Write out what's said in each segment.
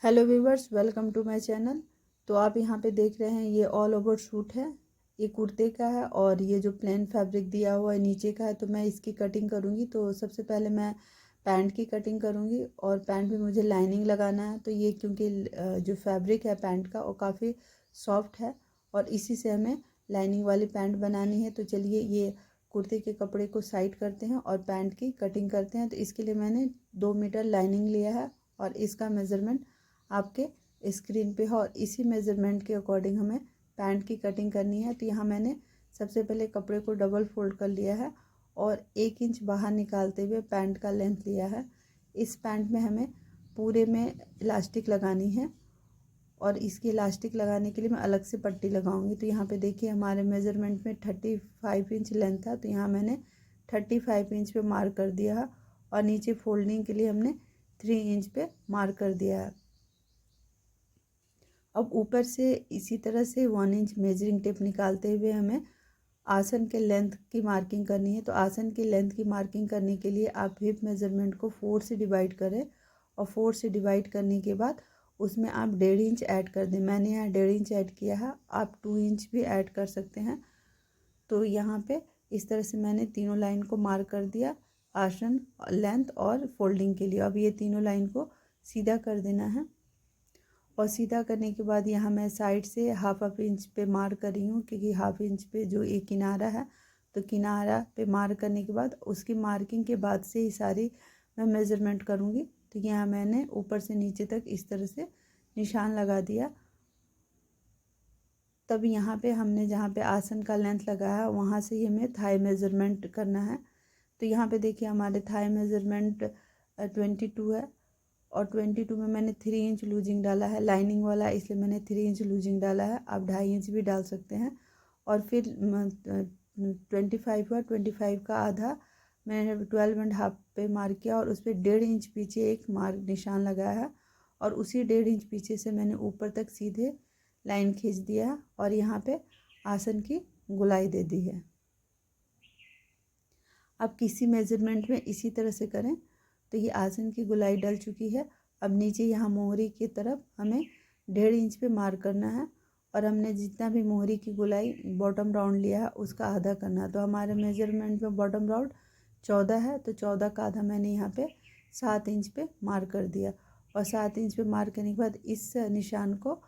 Hello viewers, welcome to my channel. तो आप यहाँ पे देख रहे हैं ये ऑल ओवर सूट है। ये कुर्ते का है और ये जो प्लेन फैब्रिक दिया हुआ है नीचे का है। तो मैं इसकी कटिंग करूँगी। तो सबसे पहले मैं पैंट की कटिंग करूँगी और पैंट में मुझे लाइनिंग लगाना है। तो ये क्योंकि जो फैब्रिक है पैंट का वो काफ़ी सॉफ्ट है और इसी से हमें लाइनिंग वाली पैंट बनानी है। तो चलिए ये कुर्ते के कपड़े को साइड करते हैं और पैंट की कटिंग करते हैं। तो इसके लिए मैंने 2 मीटर लाइनिंग लिया है और इसका मेज़रमेंट आपके स्क्रीन पे है और इसी मेज़रमेंट के अकॉर्डिंग हमें पैंट की कटिंग करनी है। तो यहाँ मैंने सबसे पहले कपड़े को डबल फोल्ड कर लिया है और 1 इंच बाहर निकालते हुए पैंट का लेंथ लिया है। इस पैंट में हमें पूरे में इलास्टिक लगानी है और इसकी इलास्टिक लगाने के लिए मैं अलग से पट्टी लगाऊंगी। तो यहाँ पे देखिए हमारे मेज़रमेंट में 35 इंच लेंथ था। तो यहाँ मैंने 35 इंच पे मार्क कर दिया है और नीचे फोल्डिंग के लिए हमने 3 इंच पे मार्क कर दिया है। अब ऊपर से इसी तरह से 1 इंच मेजरिंग टेप निकालते हुए हमें आसन के लेंथ की मार्किंग करनी है। तो आसन की लेंथ की मार्किंग करने के लिए आप हिप मेज़रमेंट को 4 से डिवाइड करें और 4 से डिवाइड करने के बाद उसमें आप 1.5 इंच ऐड कर दें। मैंने यहाँ 1.5 इंच ऐड किया है, आप 2 इंच भी ऐड कर सकते हैं। तो यहाँ पे इस तरह से मैंने तीनों लाइन को मार्क कर दिया, आसन, लेंथ और फोल्डिंग के लिए। अब ये तीनों लाइन को सीधा कर देना है और सीधा करने के बाद यहाँ मैं साइड से हाफ इंच पे मार्क कर रही हूँ क्योंकि हाफ इंच पे जो एक किनारा है तो किनारा पे मार्क करने के बाद उसकी मार्किंग के बाद से ही सारी मैं मेज़रमेंट करूँगी। तो यहाँ मैंने ऊपर से नीचे तक इस तरह से निशान लगा दिया। तब यहाँ पे हमने जहाँ पे आसन का लेंथ लगाया वहाँ से ही हमें थाई मेज़रमेंट करना है। तो यहाँ पे देखिए हमारे थाई मेज़रमेंट 22 है और 22 में मैंने 3 इंच लूजिंग डाला है, लाइनिंग वाला इसलिए मैंने 3 इंच लूजिंग डाला है। आप 2.5 इंच भी डाल सकते हैं। और फिर 25 हुआ, 25 का आधा मैंने 12.5 पे मार्क किया और उस पर 1.5 इंच पीछे एक मार्क निशान लगाया है और उसी 1.5 इंच पीछे से मैंने ऊपर तक सीधे लाइन खींच दिया है और यहाँ पे आसन की गुलाई दे दी है। अब किसी मेज़रमेंट में इसी तरह से करें। तो ये आसन की गुलाई डल चुकी है। अब नीचे यहाँ मोहरी की तरफ हमें 1.5 इंच पे मार्क करना है और हमने जितना भी मोहरी की गुलाई बॉटम राउंड लिया है उसका आधा करना है। तो हमारे मेज़रमेंट में बॉटम राउंड 14 है तो 14 का आधा मैंने यहाँ पे 7 इंच पे मार्क कर दिया और 7 इंच पे मार्क करने के बाद इस निशान को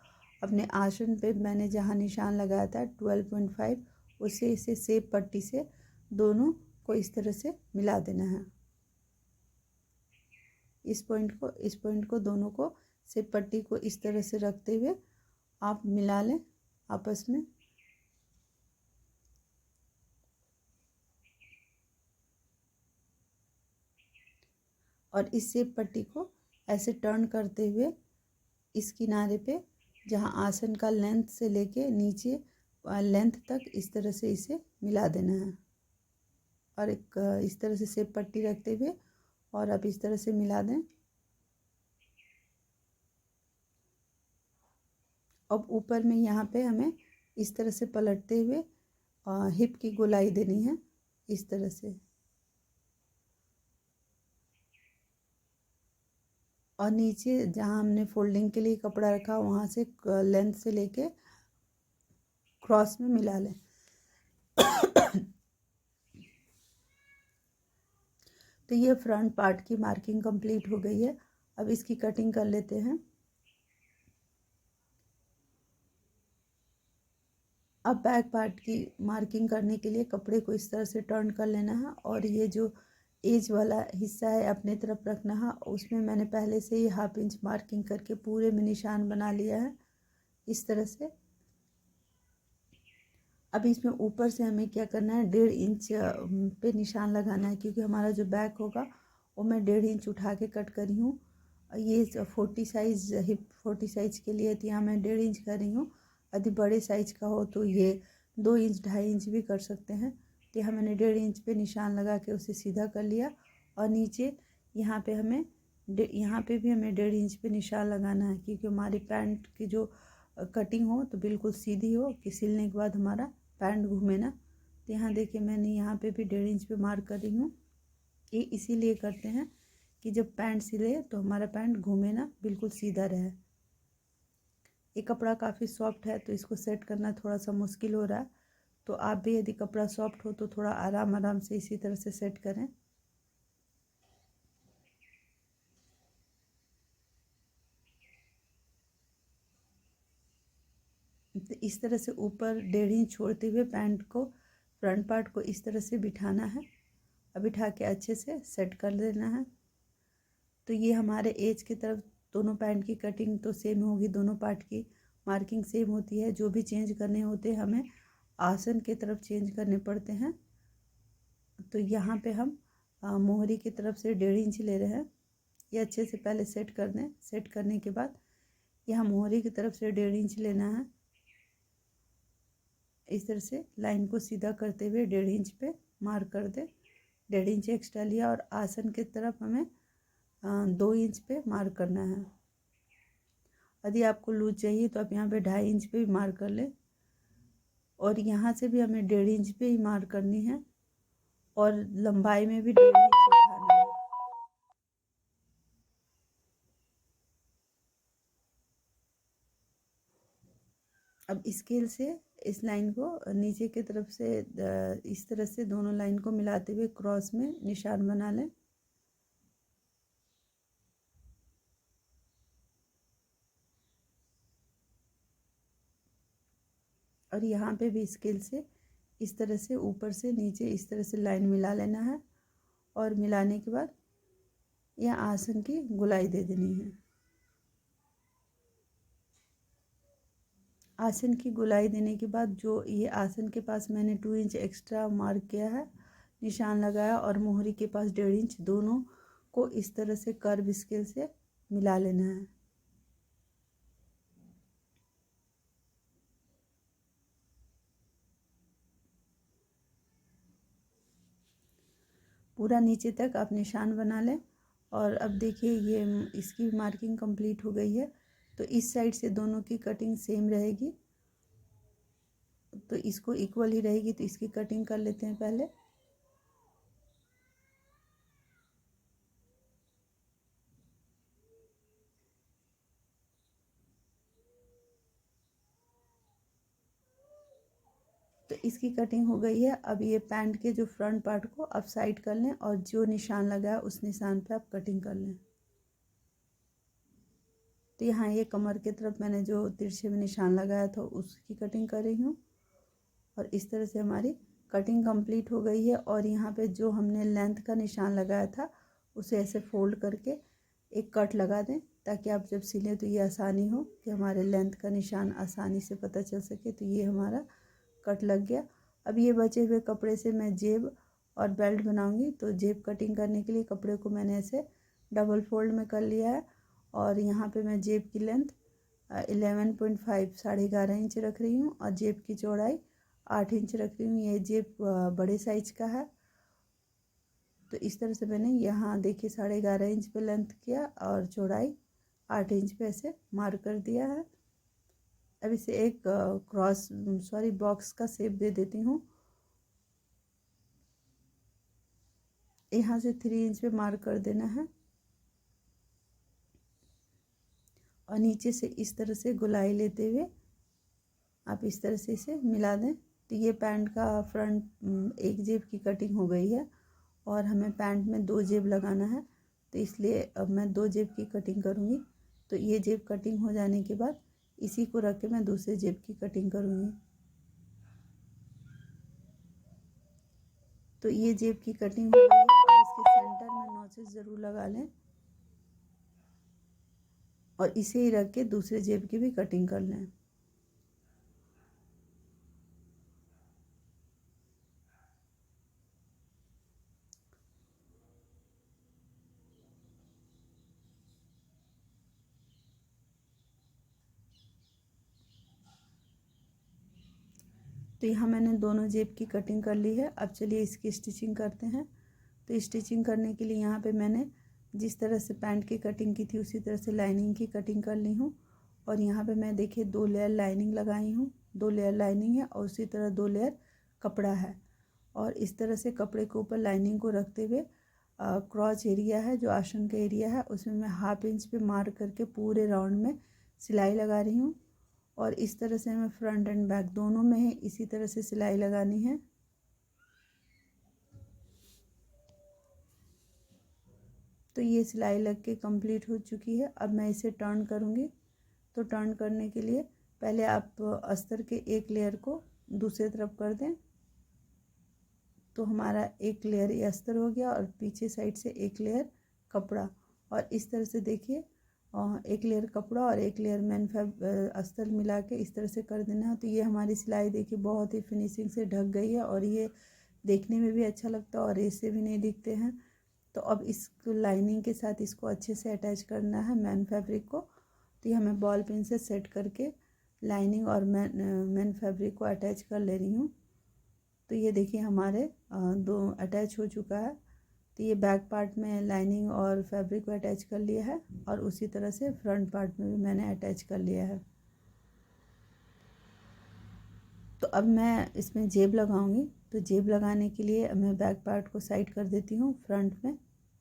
अपने आसन पे मैंने जहाँ निशान लगाया था 12.5 उससे इसे सेब पट्टी से दोनों को इस तरह से मिला देना है। इस पॉइंट को दोनों को सेब पट्टी को इस तरह से रखते हुए आप मिला लें आपस में। और इस सेब पट्टी को ऐसे टर्न करते हुए इस किनारे पे जहाँ आसन का लेंथ से लेके नीचे लेंथ तक इस तरह से इसे मिला देना है और एक इस तरह से सेब पट्टी रखते हुए और आप इस तरह से मिला दें। अब ऊपर में यहाँ पे हमें इस तरह से पलटते हुए हिप की गोलाई देनी है इस तरह से और नीचे जहाँ हमने फोल्डिंग के लिए कपड़ा रखा वहाँ से लेंथ से लेके क्रॉस में मिला लें। तो ये फ्रंट पार्ट की मार्किंग कंप्लीट हो गई है। अब इसकी कटिंग कर लेते हैं। अब बैक पार्ट की मार्किंग करने के लिए कपड़े को इस तरह से टर्न कर लेना है और ये जो एज वाला हिस्सा है अपने तरफ रखना है। उसमें मैंने पहले से ही हाफ इंच मार्किंग करके पूरे में निशान बना लिया है इस तरह से। अब इसमें ऊपर से हमें क्या करना है 1.5 इंच पे निशान लगाना है क्योंकि हमारा जो बैक होगा वो मैं 1.5 इंच उठा के कट करी हूँ। ये 40 साइज़ हिप 40 साइज़ के लिए तो यहाँ मैं 1.5 इंच कर रही हूँ। यदि बड़े साइज़ का हो तो ये 2 इंच 2.5 इंच भी कर सकते हैं। तो यहाँ मैंने 1.5 इंच पे निशान लगा के उसे सीधा कर लिया और नीचे यहाँ पे हमें यहाँ पे भी हमें 1.5 इंच पे निशान लगाना है क्योंकि हमारी पैंट की जो कटिंग हो तो बिल्कुल सीधी हो कि सिलने के बाद हमारा पैंट घूमे ना। तो यहाँ देखिए मैंने यहाँ पे भी 1.5 इंच पे मार्क कर रही हूँ। ये इसीलिए करते हैं कि जब पैंट सिले तो हमारा पैंट घूमे ना, बिल्कुल सीधा रहे। ये कपड़ा काफ़ी सॉफ्ट है तो इसको सेट करना थोड़ा सा मुश्किल हो रहा है। तो आप भी यदि कपड़ा सॉफ्ट हो तो थोड़ा आराम आराम से इसी तरह से सेट करें। तो इस तरह से ऊपर 1.5 इंच छोड़ते हुए पैंट को, फ्रंट पार्ट को इस तरह से बिठाना है। अब बिठा के अच्छे से सेट कर देना है। तो ये हमारे एज की तरफ दोनों पैंट की कटिंग तो सेम होगी, दोनों पार्ट की मार्किंग सेम होती है। जो भी चेंज करने होते हैं हमें आसन की तरफ चेंज करने पड़ते हैं। तो यहाँ पे हम मोहरी की तरफ से 1.5 इंच ले रहे हैं। ये अच्छे से पहले सेट कर दें। सेट करने के बाद यहाँ मोहरी की तरफ से 1.5 इंच लेना है। इस तरह से लाइन को सीधा करते हुए 1.5 इंच पे मार्क कर दें। 1.5 इंच एक्स्ट्रा लिया और आसन की तरफ हमें 2 इंच पे मार्क करना है। यदि आपको लूज चाहिए तो आप यहाँ पे 2.5 इंच पे भी मार्क कर लें। और यहाँ से भी हमें 1.5 इंच पे ही मार्क करनी है और लंबाई में भी 1.5 इंच उठाना है। अब स्केल से इस लाइन को नीचे की तरफ से इस तरह से दोनों लाइन को मिलाते हुए क्रॉस में निशान बना लें। और यहाँ पे भी स्केल से इस तरह से ऊपर से नीचे इस तरह से लाइन मिला लेना है। और मिलाने के बाद यह आसन की गोलाई दे देनी है। आसन की गोलाई देने के बाद जो ये आसन के पास मैंने 2 इंच एक्स्ट्रा मार्क किया है, निशान लगाया और मोहरी के पास 1.5 इंच, दोनों को इस तरह से कर्व स्केल से मिला लेना है। पूरा नीचे तक आप निशान बना लें। और अब देखिए ये इसकी मार्किंग कंप्लीट हो गई है। तो इस साइड से दोनों की कटिंग सेम रहेगी, तो इसको इक्वल ही रहेगी। तो इसकी कटिंग कर लेते हैं पहले। तो इसकी कटिंग हो गई है। अब ये पैंट के जो फ्रंट पार्ट को आप साइड कर लें और जो निशान लगाया उस निशान पे आप कटिंग कर लें। तो यहाँ ये कमर की तरफ मैंने जो तिरछे में निशान लगाया था उसकी कटिंग कर रही हूँ। और इस तरह से हमारी कटिंग कंप्लीट हो गई है। और यहाँ पे जो हमने लेंथ का निशान लगाया था उसे ऐसे फोल्ड करके एक कट लगा दें, ताकि आप जब सिलें तो ये आसानी हो कि हमारे लेंथ का निशान आसानी से पता चल सके। तो ये हमारा कट लग गया। अब ये बचे हुए कपड़े से मैं जेब और बेल्ट बनाऊंगी। तो जेब कटिंग करने के लिए कपड़े को मैंने ऐसे डबल फोल्ड में कर लिया है। और यहाँ पे मैं जेब की लेंथ 11.5 11.5 इंच रख रही हूँ और जेब की चौड़ाई 8 इंच रख रही हूँ। ये जेब बड़े साइज का है। तो इस तरह से मैंने यहाँ देखिए 11.5 इंच पे लेंथ किया और चौड़ाई 8 इंच पे ऐसे मार्क कर दिया है। अब इसे एक बॉक्स का शेप दे देती हूँ। यहाँ से 3 इंच पे मार्क कर देना है और नीचे से इस तरह से गोलाई लेते हुए आप इस तरह से इसे मिला दें। तो ये पैंट का फ्रंट एक जेब की कटिंग हो गई है और हमें पैंट में 2 जेब लगाना है। तो इसलिए अब मैं 2 जेब की कटिंग करूँगी। तो ये जेब कटिंग हो जाने के बाद इसी को रख के मैं दूसरे जेब की कटिंग करूँगी। तो ये जेब की कटिंग हो गई है और इसके सेंटर में नॉचेस ज़रूर लगा लें और इसे ही रख के दूसरे जेब की भी कटिंग कर लें। तो यहाँ मैंने दोनों जेब की कटिंग कर ली है। अब चलिए इसकी स्टिचिंग करते हैं। तो स्टिचिंग करने के लिए यहाँ पे मैंने जिस तरह से पैंट की कटिंग की थी उसी तरह से लाइनिंग की कटिंग कर ली हूँ। और यहाँ पे मैं देखिए 2 लेयर लाइनिंग लगाई हूँ। 2 लेयर लाइनिंग है और उसी तरह 2 लेयर कपड़ा है। और इस तरह से कपड़े के ऊपर लाइनिंग को रखते हुए क्रॉच एरिया है जो आसन का एरिया है उसमें मैं 1/2 इंच पे मार्क करके पूरे राउंड में सिलाई लगा रही हूँ। और इस तरह से हमें फ्रंट एंड बैक दोनों में ही इसी तरह से सिलाई लगानी है। तो ये सिलाई लग के कंप्लीट हो चुकी है। अब मैं इसे टर्न करूँगी। तो टर्न करने के लिए पहले आप अस्तर के एक लेयर को दूसरी तरफ कर दें। तो हमारा एक लेयर ये अस्तर हो गया और पीछे साइड से एक लेयर कपड़ा, और इस तरह से देखिए एक लेयर कपड़ा और एक लेयर अस्तर मिला के इस तरह से कर देना है। तो ये हमारी सिलाई देखिए बहुत ही फिनिशिंग से ढक गई है और ये देखने में भी अच्छा लगता है और ऐसे भी नहीं दिखते हैं। तो अब इस लाइनिंग के साथ इसको अच्छे से अटैच करना है मेन फैब्रिक को। तो ये मैं बॉल पिन से सेट करके लाइनिंग और मेन फैब्रिक को अटैच कर ले रही हूँ। तो ये देखिए हमारे दो अटैच हो चुका है। तो ये बैक पार्ट में लाइनिंग और फैब्रिक को अटैच कर लिया है और उसी तरह से फ्रंट पार्ट में भी मैंने अटैच कर लिया है। तो अब मैं इसमें जेब लगाऊंगी। तो जेब लगाने के लिए मैं बैक पार्ट को साइड कर देती हूँ, फ्रंट में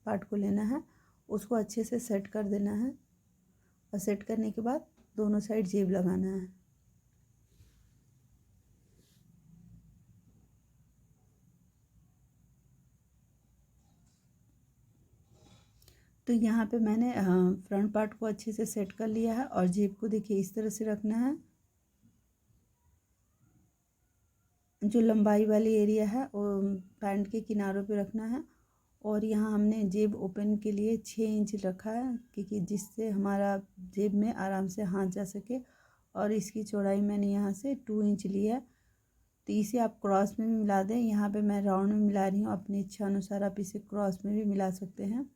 पार्ट को लेना है, उसको अच्छे से सेट कर देना है और सेट करने के बाद दोनों साइड जेब लगाना है। तो यहाँ पे मैंने फ्रंट पार्ट को अच्छे से सेट कर लिया है और जेब को देखिए इस तरह से रखना है। जो लंबाई वाली एरिया है वो पैंट के किनारों पे रखना है। और यहाँ हमने जेब ओपन के लिए 6 इंच रखा है, क्योंकि जिससे हमारा जेब में आराम से हाथ जा सके। और इसकी चौड़ाई मैंने यहाँ से 2 इंच लिया है। तो इसे आप क्रॉस में भी मिला दें। यहाँ पे मैं राउंड में मिला रही हूँ, अपनी इच्छा अनुसार आप इसे क्रॉस में भी मिला सकते हैं।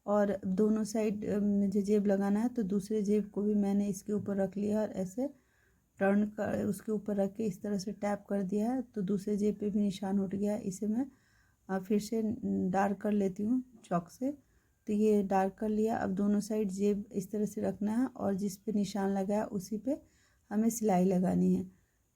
और दोनों साइड मुझे जेब लगाना है, तो दूसरे जेब को भी मैंने इसके ऊपर रख लिया और ऐसे टर्न कर उसके ऊपर रख के इस तरह से टैप कर दिया है। तो दूसरे जेब पे भी निशान उठ गया है। इसे मैं फिर से डार्क कर लेती हूँ चॉक से। तो ये डार्क कर लिया। अब दोनों साइड जेब इस तरह से रखना है और जिस पे निशान लगा है उसी पे हमें सिलाई लगानी है।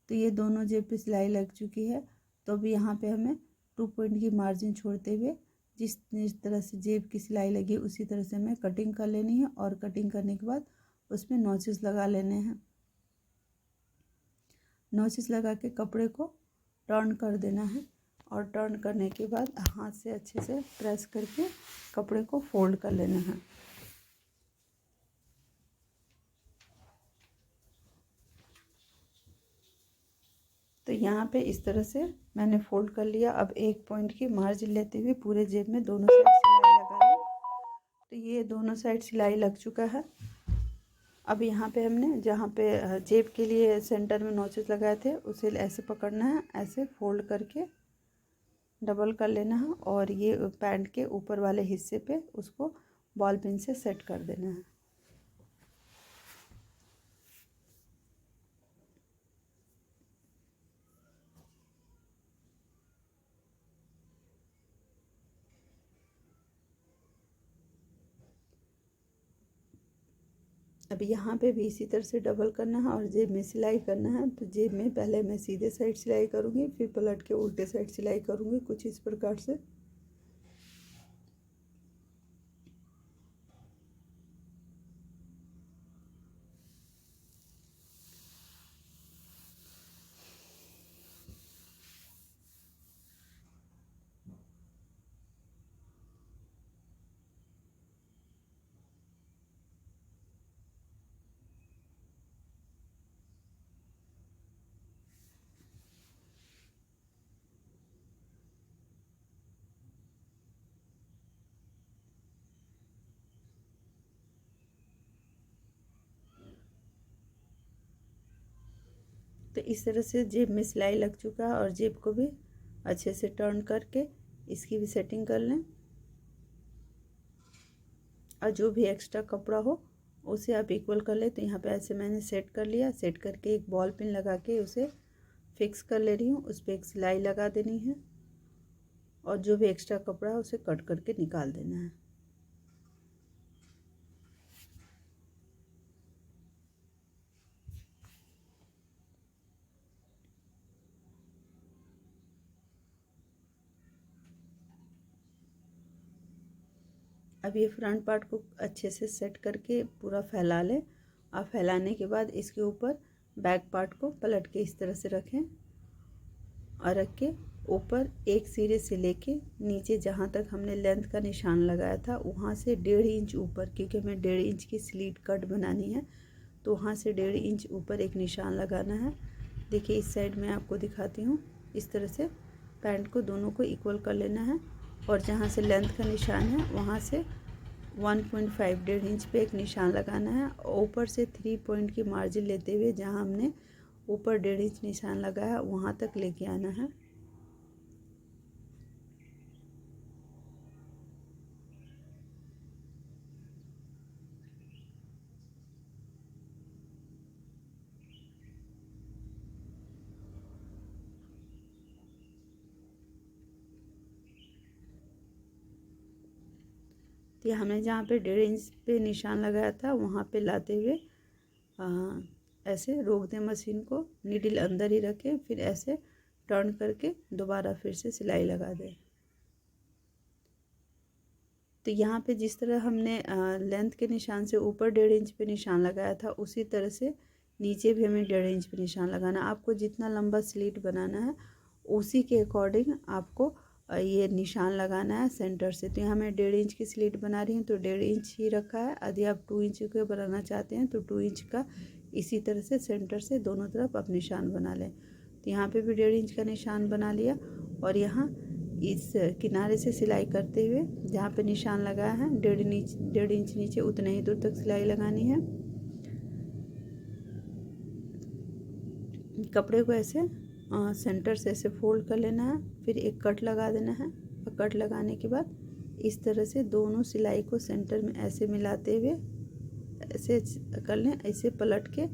तो ये दोनों जेब पे सिलाई लग चुकी है। तो अभी यहाँ पे हमें 2 पॉइंट की मार्जिन छोड़ते हुए जिस तरह से जेब की सिलाई लगी उसी तरह से हमें कटिंग कर लेनी है और कटिंग करने के बाद उसमें नॉचेस लगा लेने हैं। नॉचेस लगा के कपड़े को टर्न कर देना है और टर्न करने के बाद हाथ से अच्छे से प्रेस करके कपड़े को फोल्ड कर लेना है। तो यहाँ पे इस तरह से मैंने फोल्ड कर लिया। अब 1 पॉइंट की मार्जिन लेते हुए पूरे जेब में दोनों साइड सिलाई लगा लें। तो ये दोनों साइड सिलाई लग चुका है। अब यहाँ पे हमने जहाँ पे जेब के लिए सेंटर में नॉचेस लगाए थे उसे ऐसे पकड़ना है, ऐसे फोल्ड करके डबल कर लेना है और ये पैंट के ऊपर वाले हिस्से पे उसको बॉल पिन से सेट कर देना है। अब यहाँ पे भी इसी तरह से डबल करना है और जेब में सिलाई करना है। तो जेब में पहले मैं सीधे साइड सिलाई करूँगी, फिर पलट के उल्टे साइड सिलाई करूँगी, कुछ इस प्रकार से। तो इस तरह से जेब में सिलाई लग चुका है और जेब को भी अच्छे से टर्न करके इसकी भी सेटिंग कर लें। और जो भी एक्स्ट्रा कपड़ा हो उसे आप इक्वल कर ले। तो यहाँ पे ऐसे मैंने सेट कर लिया। सेट करके एक बॉल पिन लगा के उसे फिक्स कर ले रही हूँ। उस पर एक सिलाई लगा देनी है और जो भी एक्स्ट्रा कपड़ा है उसे कट करके निकाल देना है। अब ये फ्रंट पार्ट को अच्छे से सेट करके पूरा फैला लें अब फैलाने के बाद इसके ऊपर बैक पार्ट को पलट के इस तरह से रखें और रख के ऊपर एक सिरे से लेके नीचे जहाँ तक हमने लेंथ का निशान लगाया था वहाँ से 1.5 इंच ऊपर, क्योंकि हमें 1.5 इंच की स्लीट कट बनानी है, तो वहाँ से 1.5 इंच ऊपर एक निशान लगाना है। देखिए इस साइड में आपको दिखाती हूँ, इस तरह से पैंट को दोनों को इक्वल कर लेना है और जहाँ से लेंथ का निशान है वहाँ से 1.5 1.5 इंच पे एक निशान लगाना है। ऊपर से 3 पॉइंट की मार्जिन लेते हुए जहाँ हमने ऊपर 1.5 इंच निशान लगाया वहाँ तक लेके आना है। तो हमने जहाँ पे 1.5 इंच पे निशान लगाया था वहाँ पे लाते हुए ऐसे रोक दें मशीन को, नीडल अंदर ही रखें, फिर ऐसे टर्न करके दोबारा फिर से सिलाई लगा दें। तो यहाँ पे जिस तरह हमने लेंथ के निशान से ऊपर 1.5 इंच पे निशान लगाया था उसी तरह से नीचे भी हमें 1.5 इंच पे निशान लगाना। आपको जितना लंबा स्लीट बनाना है उसी के अकॉर्डिंग आपको ये निशान लगाना है सेंटर से। तो यहाँ मैं 1.5 इंच की स्लीट बना रही हूँ तो 1.5 इंच ही रखा है। यदि आप 2 इंच के बनाना चाहते हैं तो 2 इंच का इसी तरह से सेंटर से दोनों तरफ आप निशान बना लें। तो यहाँ पे भी 1.5 इंच का निशान बना लिया और यहाँ इस किनारे से सिलाई करते हुए जहाँ पे निशान लगाया है 1.5 इंच नीचे उतने ही दूर तक सिलाई लगानी है। कपड़े को ऐसे सेंटर से ऐसे फोल्ड कर लेना है, फिर एक कट लगा देना है और कट लगाने के बाद इस तरह से दोनों सिलाई को सेंटर में ऐसे मिलाते हुए ऐसे कर लें, ऐसे पलट के,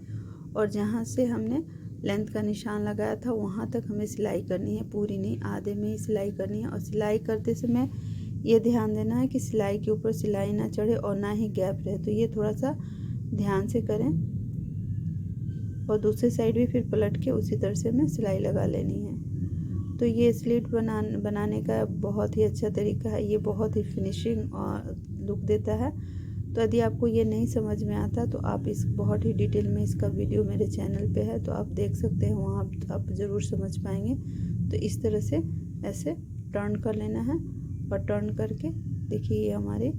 और जहाँ से हमने लेंथ का निशान लगाया था वहाँ तक हमें सिलाई करनी है, पूरी नहीं आधे में ही सिलाई करनी है। और सिलाई करते समय ये ध्यान देना है कि सिलाई के ऊपर सिलाई ना चढ़े और ना ही गैप रहे, तो ये थोड़ा सा ध्यान से करें। और दूसरी साइड भी फिर पलट के उसी तरह से हमें सिलाई लगा लेनी है। तो ये स्लीट बनाने का बहुत ही अच्छा तरीका है, ये बहुत ही फिनिशिंग और लुक देता है। तो यदि आपको ये नहीं समझ में आता तो आप इस बहुत ही डिटेल में इसका वीडियो मेरे चैनल पे है, तो आप देख सकते हैं, वहाँ आप ज़रूर समझ पाएंगे। तो इस तरह से ऐसे टर्न कर लेना है और टर्न करके देखिए ये हमारे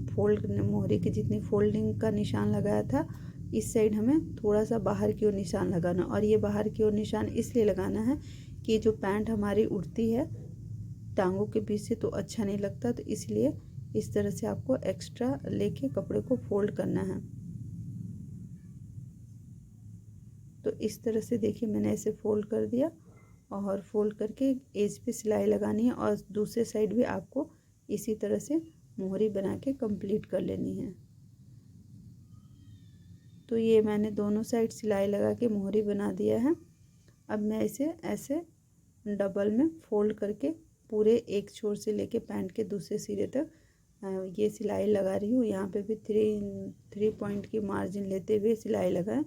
फोल्ड मोहरी की जितनी फोल्डिंग का निशान लगाया था इस साइड हमें थोड़ा सा बाहर की ओर निशान लगाना। और ये बाहर की ओर निशान इसलिए लगाना है कि जो पैंट हमारी उड़ती है टांगों के बीच से तो अच्छा नहीं लगता, तो इसलिए इस तरह से आपको एक्स्ट्रा लेके कपड़े को फोल्ड करना है। तो इस तरह से देखिए मैंने ऐसे फोल्ड कर दिया और फोल्ड करके एज पे सिलाई लगानी है और दूसरे साइड भी आपको इसी तरह से मोहरी बना के कंप्लीट कर लेनी है। तो ये मैंने दोनों साइड सिलाई लगा के मोहरी बना दिया है। अब मैं इसे ऐसे डबल में फोल्ड करके पूरे एक छोर से लेके पैंट के दूसरे सिरे तक ये सिलाई लगा रही हूँ। यहाँ पे भी थ्री पॉइंट की मार्जिन लेते हुए सिलाई लगाएं।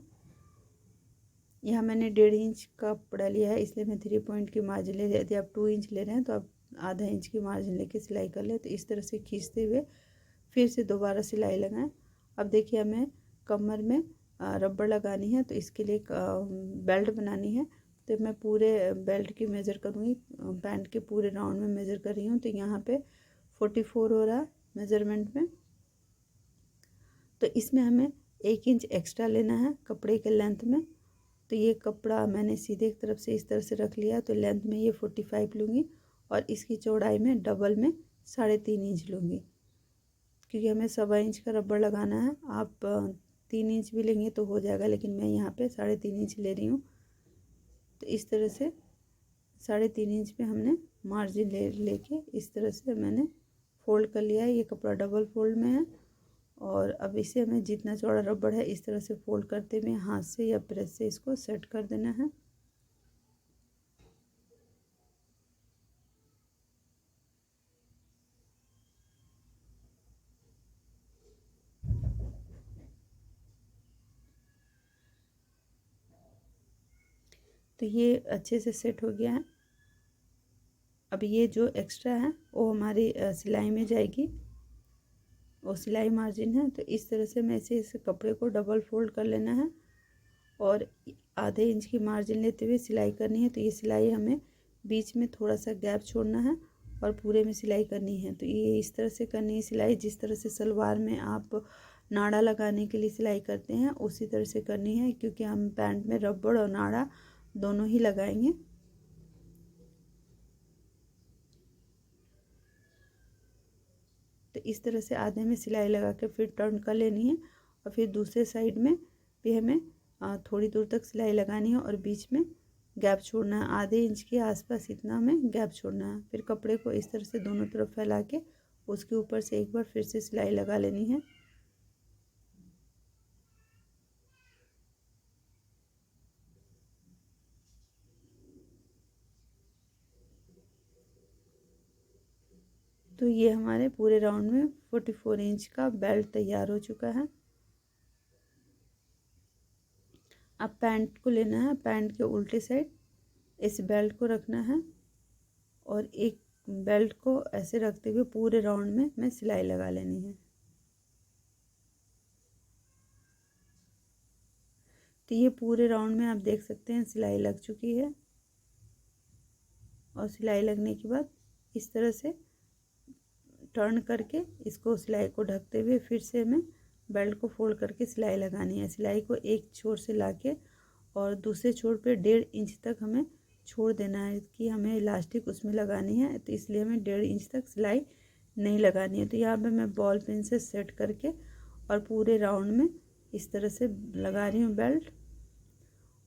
यहाँ मैंने 1.5 इंच का कपड़ा लिया है इसलिए मैं 3 पॉइंट की मार्जिन ले रही। यदि आप 2 इंच ले रहे हैं तो आप आधा इंच की मार्जिन लेके सिलाई कर लें। तो इस तरह से खींचते हुए फिर से दोबारा सिलाई लगाएं। अब देखिए हमें कमर में रबड़ लगानी है, तो इसके लिए बेल्ट बनानी है। तो मैं पूरे बेल्ट की मेज़र करूँगी, पैंट के पूरे राउंड में मेज़र कर रही हूँ। तो यहाँ पे 44 हो रहा है मेज़रमेंट में। तो इसमें हमें 1 इंच एक्स्ट्रा लेना है कपड़े के लेंथ में। तो ये कपड़ा मैंने सीधे एक तरफ से इस तरह से रख लिया, तो लेंथ में ये 45 लूँगी और इसकी चौड़ाई में डबल में 3.5 इंच लूँगी, क्योंकि हमें 1.25 इंच का रबड़ लगाना है। आप 3 इंच भी लेंगे तो हो जाएगा, लेकिन मैं यहाँ पे 3.5 इंच ले रही हूँ। तो इस तरह से 3.5 इंच पे हमने मार्जिन लेके इस तरह से मैंने फोल्ड कर लिया है। ये कपड़ा डबल फोल्ड में है और अब इसे हमें जितना चौड़ा रबड़ है इस तरह से फोल्ड करते हुए हाथ से या प्रेस से इसको सेट कर देना है। तो ये अच्छे से सेट हो गया है। अब ये जो एक्स्ट्रा है वो हमारी सिलाई में जाएगी। और सिलाई मार्जिन है। तो इस तरह से मैं इस कपड़े को डबल फोल्ड कर लेना है और आधे इंच की मार्जिन लेते हुए सिलाई करनी है। तो ये सिलाई हमें बीच में थोड़ा सा गैप छोड़ना है और पूरे में सिलाई करनी है। तो ये इस तरह से करनी है सिलाई, जिस तरह से सलवार में आप नाड़ा लगाने के लिए सिलाई करते हैं उसी तरह से करनी है, क्योंकि हम पैंट में रबड़ और नाड़ा दोनों ही लगाएंगे। तो इस तरह से आधे में सिलाई लगा के फिर टर्न कर लेनी है और फिर दूसरे साइड में भी हमें थोड़ी दूर तक सिलाई लगानी है और बीच में गैप छोड़ना है, आधे इंच के आसपास इतना हमें गैप छोड़ना है। फिर कपड़े को इस तरह से दोनों तरफ फैला के उसके ऊपर से एक बार फिर से सिलाई लगा लेनी है। तो ये हमारे पूरे राउंड में 44 इंच का बेल्ट तैयार हो चुका है। अब पैंट को लेना है, पैंट के उल्टे साइड इस बेल्ट को रखना है और एक बेल्ट को ऐसे रखते हुए पूरे राउंड में मैं सिलाई लगा लेनी है। तो ये पूरे राउंड में आप देख सकते हैं सिलाई लग चुकी है और सिलाई लगने के बाद इस तरह से टर्न करके इसको सिलाई को ढकते हुए फिर से हमें बेल्ट को फोल्ड करके सिलाई लगानी है। सिलाई को एक छोर से लाके और दूसरे छोर पे 1.5 इंच तक हमें छोड़ देना है कि हमें इलास्टिक उसमें लगानी है। तो इसलिए हमें 1.5 इंच तक सिलाई नहीं लगानी है। तो यहाँ पे मैं बॉल पिन से सेट करके और पूरे राउंड में इस तरह से लगा रही हूँ बेल्ट।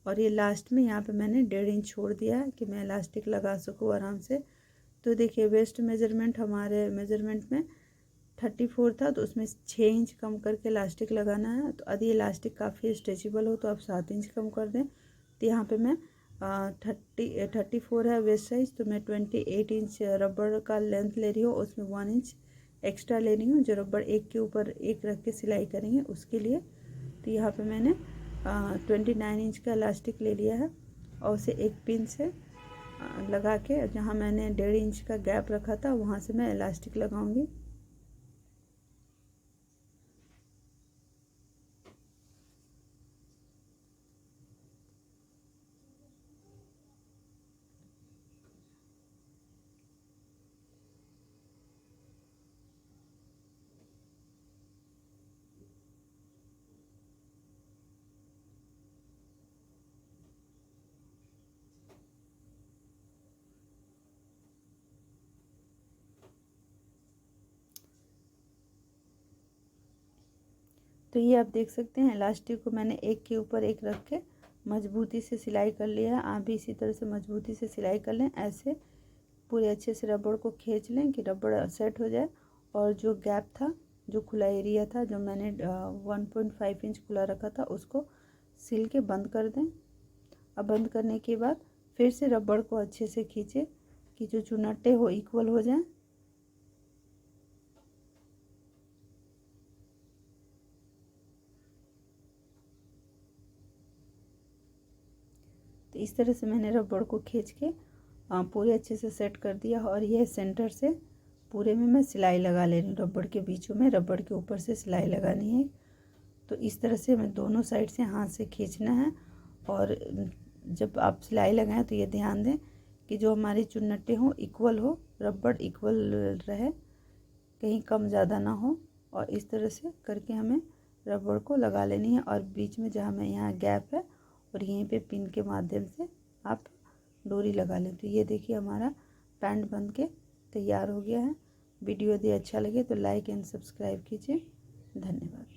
और ये लास्ट में यहाँ पे मैंने 1.5 इंच छोड़ दिया है कि मैं इलास्टिक लगा सकूँ आराम से। तो देखिए वेस्ट मेजरमेंट हमारे मेजरमेंट में 34 था, तो उसमें 6 इंच कम करके इलास्टिक लगाना है। तो यदि इलास्टिक काफ़ी स्ट्रेचेबल हो तो आप 7 इंच कम कर दें। तो यहाँ पे मैं 34 है वेस्ट साइज, तो मैं 28 इंच रबड़ का लेंथ ले रही हूँ, उसमें 1 इंच एक्स्ट्रा ले रही हूँ जो रबड़ एक के ऊपर एक रख के सिलाई करेंगे उसके लिए। तो यहाँ पे मैंने 29 इंच का इलास्टिक ले लिया है और उसे एक पिन से लगा के जहाँ मैंने 1.5 इंच का गैप रखा था वहाँ से मैं इलास्टिक लगाऊंगी। तो ये आप देख सकते हैं इलास्टिक को मैंने एक के ऊपर एक रख के मजबूती से सिलाई कर लिया है। आप भी इसी तरह से मजबूती से सिलाई कर लें, ऐसे पूरे अच्छे से रबड़ को खींच लें कि रबड़ सेट हो जाए। और जो गैप था, जो खुला एरिया था, जो मैंने 1.5 इंच खुला रखा था उसको सिल के बंद कर दें। अब बंद करने के बाद फिर से रबड़ को अच्छे से खींचे कि जो चुनट्टे हो इक्वल हो जाए। तो इस तरह से मैंने रबड़ को खींच के पूरे अच्छे से सेट कर दिया और यह सेंटर से पूरे में मैं सिलाई लगा ले रही हूँ। रबड़ के बीचों में रबड़ के ऊपर से सिलाई लगानी है। तो इस तरह से मैं दोनों साइड से हाथ से खींचना है। और जब आप सिलाई लगाएं तो ये ध्यान दें कि जो हमारी चुन्नटें हों इक्वल हो, रबड़ इक्वल रहे, कहीं कम ज़्यादा ना हो। और इस तरह से करके हमें रबड़ को लगा लेनी है और बीच में जहाँ में यहाँ गैप है और यहीं पे पिन के माध्यम से आप डोरी लगा लें। तो ये देखिए हमारा पैंट बन के तैयार हो गया है। वीडियो यदि अच्छा लगे तो लाइक एंड सब्सक्राइब कीजिए। धन्यवाद।